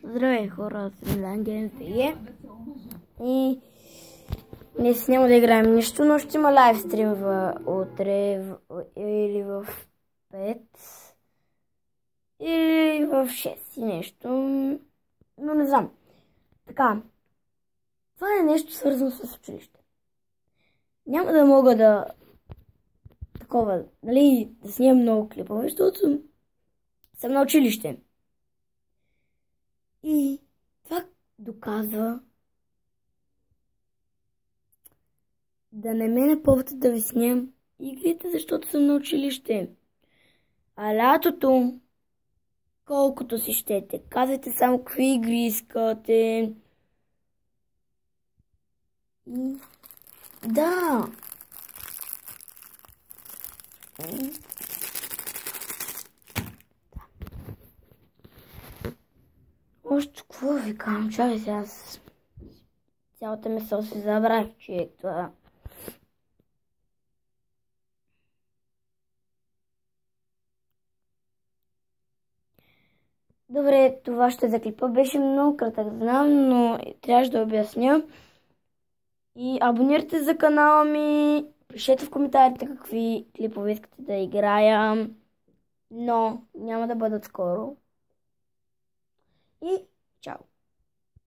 Здравей хора, аз съм Ланген ФГ и днес няма да играем нищо, но ще има лайвстрим утре или в 5 или в 6 и нещо, но не знам. Така, това е нещо свързано с училище. Няма да мога да да снимам много клипове, защото съм на училище. И това доказва да не ме напъвате да ви снимам игрите, защото съм на училище. А лятото, колкото си щете, казвайте само какви игри искате. И да. Още какво ви казвам? Чакай сега, аз цялата мисъл си забравих, че е това. Добре, това ще за клипа. Беше много кратък, знам, но трябваше да обясня. И абонирайте за канала ми, пишете в коментарите какви клипове искате да играя, но няма да бъдат скоро. И чао!